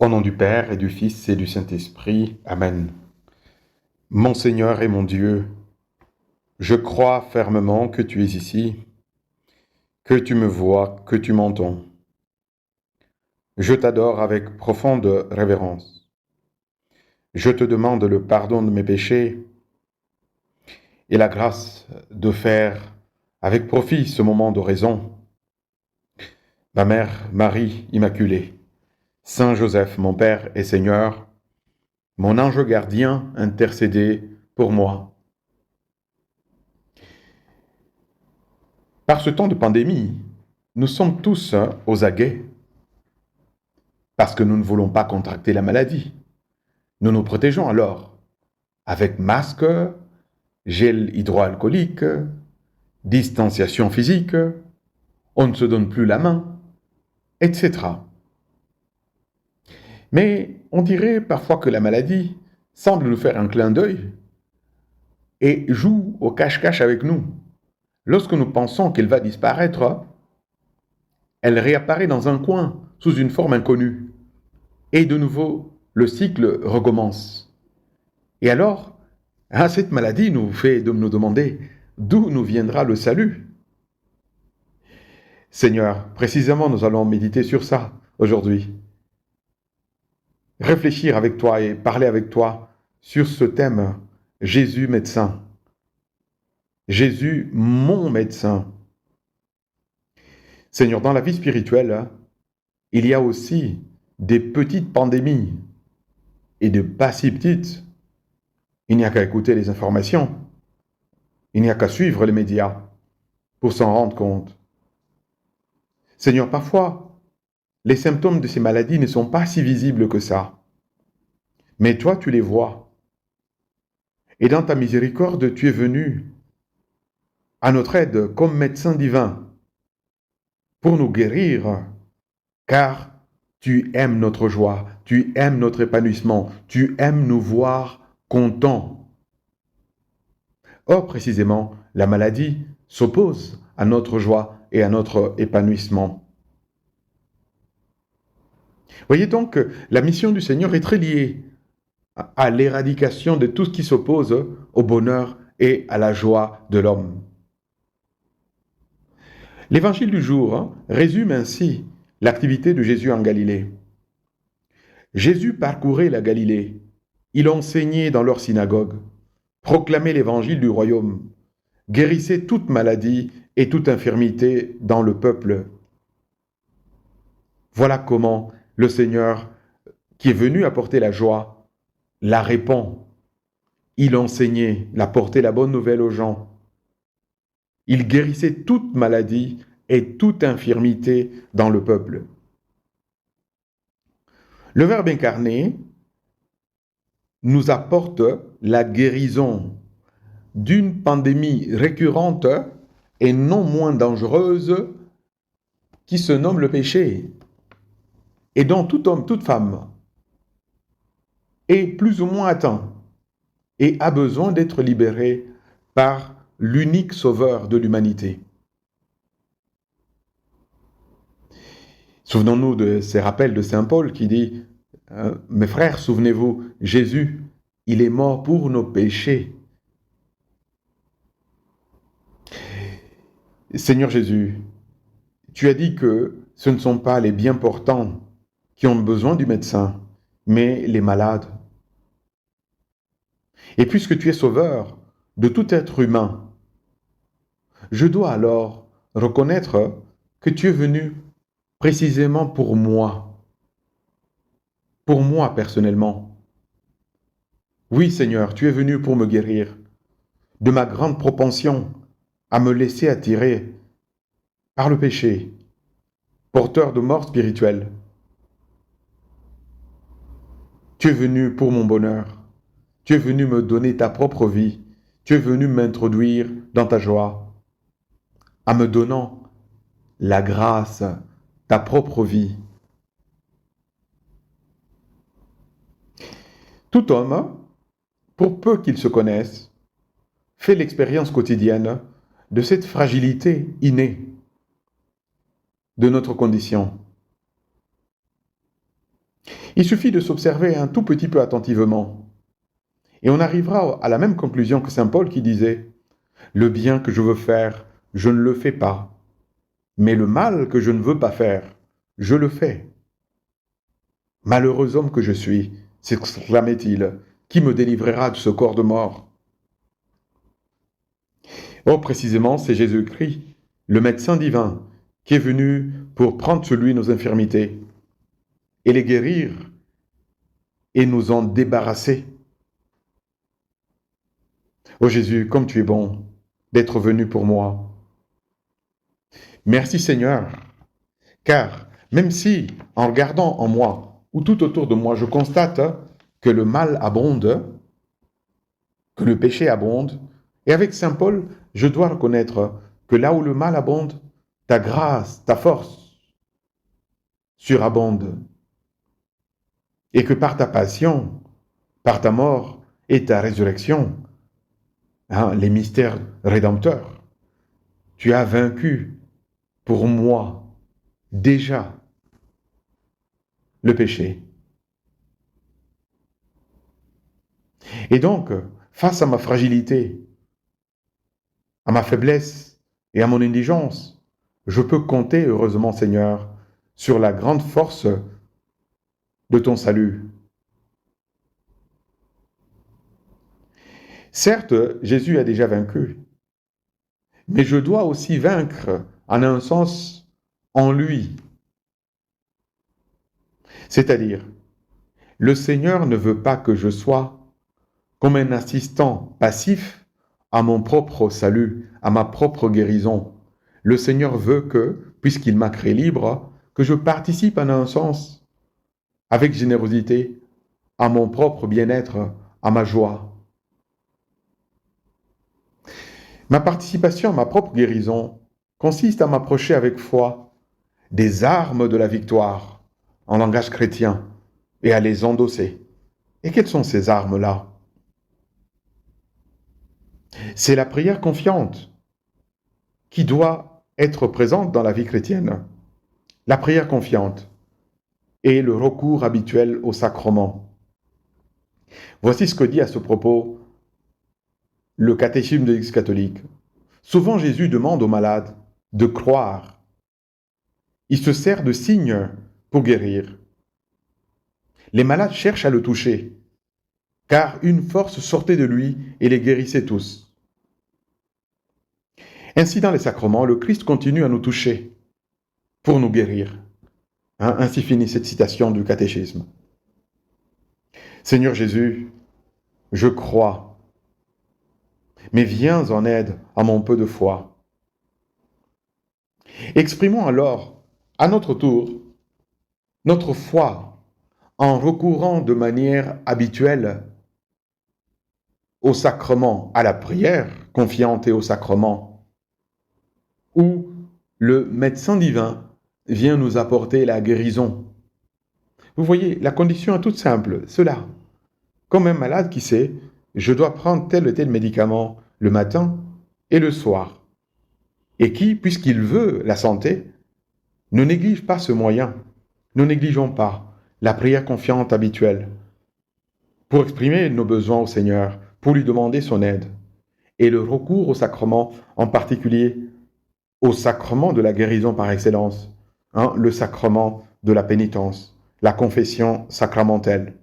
Au nom du Père et du Fils et du Saint-Esprit. Amen. Mon Seigneur et mon Dieu, je crois fermement que tu es ici, que tu me vois, que tu m'entends. Je t'adore avec profonde révérence. Je te demande le pardon de mes péchés et la grâce de faire avec profit ce moment d'oraison. Ma mère Marie Immaculée, Saint Joseph, mon Père et Seigneur, mon ange gardien, intercédez pour moi. Par ce temps de pandémie, nous sommes tous aux aguets parce que nous ne voulons pas contracter la maladie. Nous nous protégeons alors avec masque, gel hydroalcoolique, distanciation physique, on ne se donne plus la main, etc. Mais on dirait parfois que la maladie semble nous faire un clin d'œil et joue au cache-cache avec nous. Lorsque nous pensons qu'elle va disparaître, elle réapparaît dans un coin sous une forme inconnue. Et de nouveau, le cycle recommence. Et alors, cette maladie nous fait nous demander d'où nous viendra le salut. Seigneur, précisément, nous allons méditer sur ça aujourd'hui. Réfléchir avec toi et parler avec toi sur ce thème, Jésus médecin. Jésus, mon médecin. Seigneur, dans la vie spirituelle, il y a aussi des petites pandémies et de pas si petites. Il n'y a qu'à écouter les informations. Il n'y a qu'à suivre les médias pour s'en rendre compte. Seigneur, parfois, les symptômes de ces maladies ne sont pas si visibles que ça. Mais toi, tu les vois. Et dans ta miséricorde, tu es venu à notre aide comme médecin divin pour nous guérir, car tu aimes notre joie, tu aimes notre épanouissement, tu aimes nous voir contents. Or, précisément, la maladie s'oppose à notre joie et à notre épanouissement. Voyez donc que la mission du Seigneur est très liée à l'éradication de tout ce qui s'oppose au bonheur et à la joie de l'homme. L'évangile du jour résume ainsi l'activité de Jésus en Galilée. Jésus parcourait la Galilée. Il enseignait dans leur synagogue, proclamait l'évangile du royaume, guérissait toute maladie et toute infirmité dans le peuple. Voilà comment le Seigneur, qui est venu apporter la joie, la répand. Il enseignait, il apportait la bonne nouvelle aux gens. Il guérissait toute maladie et toute infirmité dans le peuple. Le Verbe incarné nous apporte la guérison d'une pandémie récurrente et non moins dangereuse qui se nomme le péché et dont tout homme, toute femme est plus ou moins atteint et a besoin d'être libéré par l'unique sauveur de l'humanité. Souvenons-nous de ces rappels de Saint Paul qui dit « Mes frères, souvenez-vous, Jésus, il est mort pour nos péchés. » Seigneur Jésus, tu as dit que ce ne sont pas les bien portants qui ont besoin du médecin, mais les malades. Et puisque tu es sauveur de tout être humain, je dois alors reconnaître que tu es venu précisément pour moi personnellement. Oui Seigneur, tu es venu pour me guérir de ma grande propension à me laisser attirer par le péché, porteur de mort spirituelle. Tu es venu pour mon bonheur. Tu es venu me donner ta propre vie. Tu es venu m'introduire dans ta joie, en me donnant la grâce, ta propre vie. Tout homme, pour peu qu'il se connaisse, fait l'expérience quotidienne de cette fragilité innée de notre condition. Il suffit de s'observer un tout petit peu attentivement. Et on arrivera à la même conclusion que Saint Paul qui disait « Le bien que je veux faire, je ne le fais pas. Mais le mal que je ne veux pas faire, je le fais. Malheureux homme que je suis, s'exclamait-il, qui me délivrera de ce corps de mort ?» Oh, précisément, c'est Jésus-Christ, le médecin divin, qui est venu pour prendre sur lui nos infirmités et les guérir et nous en débarrasser. Oh Jésus, comme tu es bon d'être venu pour moi. Merci Seigneur, car même si, en regardant en moi ou tout autour de moi, je constate que le mal abonde, que le péché abonde, et avec Saint Paul, je dois reconnaître que là où le mal abonde, ta grâce, ta force surabonde, et que par ta passion, par ta mort et ta résurrection, les mystères rédempteurs, tu as vaincu pour moi déjà le péché. Et donc, face à ma fragilité, à ma faiblesse et à mon indigence, je peux compter, heureusement Seigneur, sur la grande force de ton salut. Certes, Jésus a déjà vaincu, mais je dois aussi vaincre, en un sens, en lui. C'est-à-dire, le Seigneur ne veut pas que je sois comme un assistant passif à mon propre salut, à ma propre guérison. Le Seigneur veut que, puisqu'il m'a créé libre, que je participe en un sens, avec générosité, à mon propre bien-être, à ma joie. Ma participation à ma propre guérison consiste à m'approcher avec foi des armes de la victoire, en langage chrétien, et à les endosser. Et quelles sont ces armes-là? C'est la prière confiante qui doit être présente dans la vie chrétienne. La prière confiante et le recours habituel au sacrement. Voici ce que dit à ce propos le catéchisme de l'Église catholique. Souvent Jésus demande aux malades de croire. Il se sert de signes pour guérir. Les malades cherchent à le toucher, car une force sortait de lui et les guérissait tous. Ainsi, dans les sacrements, le Christ continue à nous toucher pour nous guérir. Ainsi finit cette citation du catéchisme. Seigneur Jésus, je crois, mais viens en aide à mon peu de foi. Exprimons alors, à notre tour, notre foi en recourant de manière habituelle au sacrement, à la prière confiante et au sacrement, où le médecin divin vient nous apporter la guérison. Vous voyez, la condition est toute simple, cela. Comme un malade qui sait, je dois prendre tel ou tel médicament le matin et le soir. Et qui, puisqu'il veut la santé, ne néglige pas ce moyen. Ne négligeons pas la prière confiante habituelle pour exprimer nos besoins au Seigneur, pour lui demander son aide. Et le recours au sacrement, en particulier au sacrement de la guérison par excellence, le sacrement de la pénitence, la confession sacramentelle.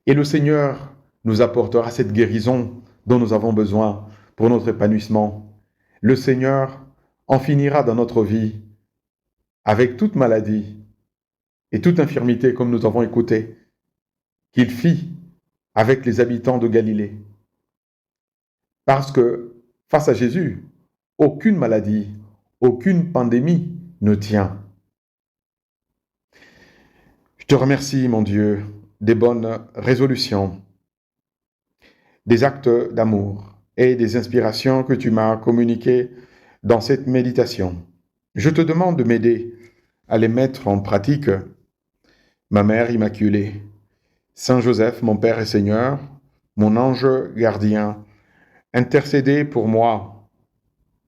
Et le Seigneur nous apportera cette guérison dont nous avons besoin pour notre épanouissement. Le Seigneur en finira dans notre vie avec toute maladie et toute infirmité, comme nous avons écouté, qu'il fit avec les habitants de Galilée. Parce que, face à Jésus, aucune maladie, aucune pandémie ne tient. Je te remercie, mon Dieu, des bonnes résolutions, des actes d'amour et des inspirations que tu m'as communiquées dans cette méditation. Je te demande de m'aider à les mettre en pratique. Ma Mère Immaculée, Saint Joseph, mon Père et Seigneur, mon ange gardien, intercédez pour moi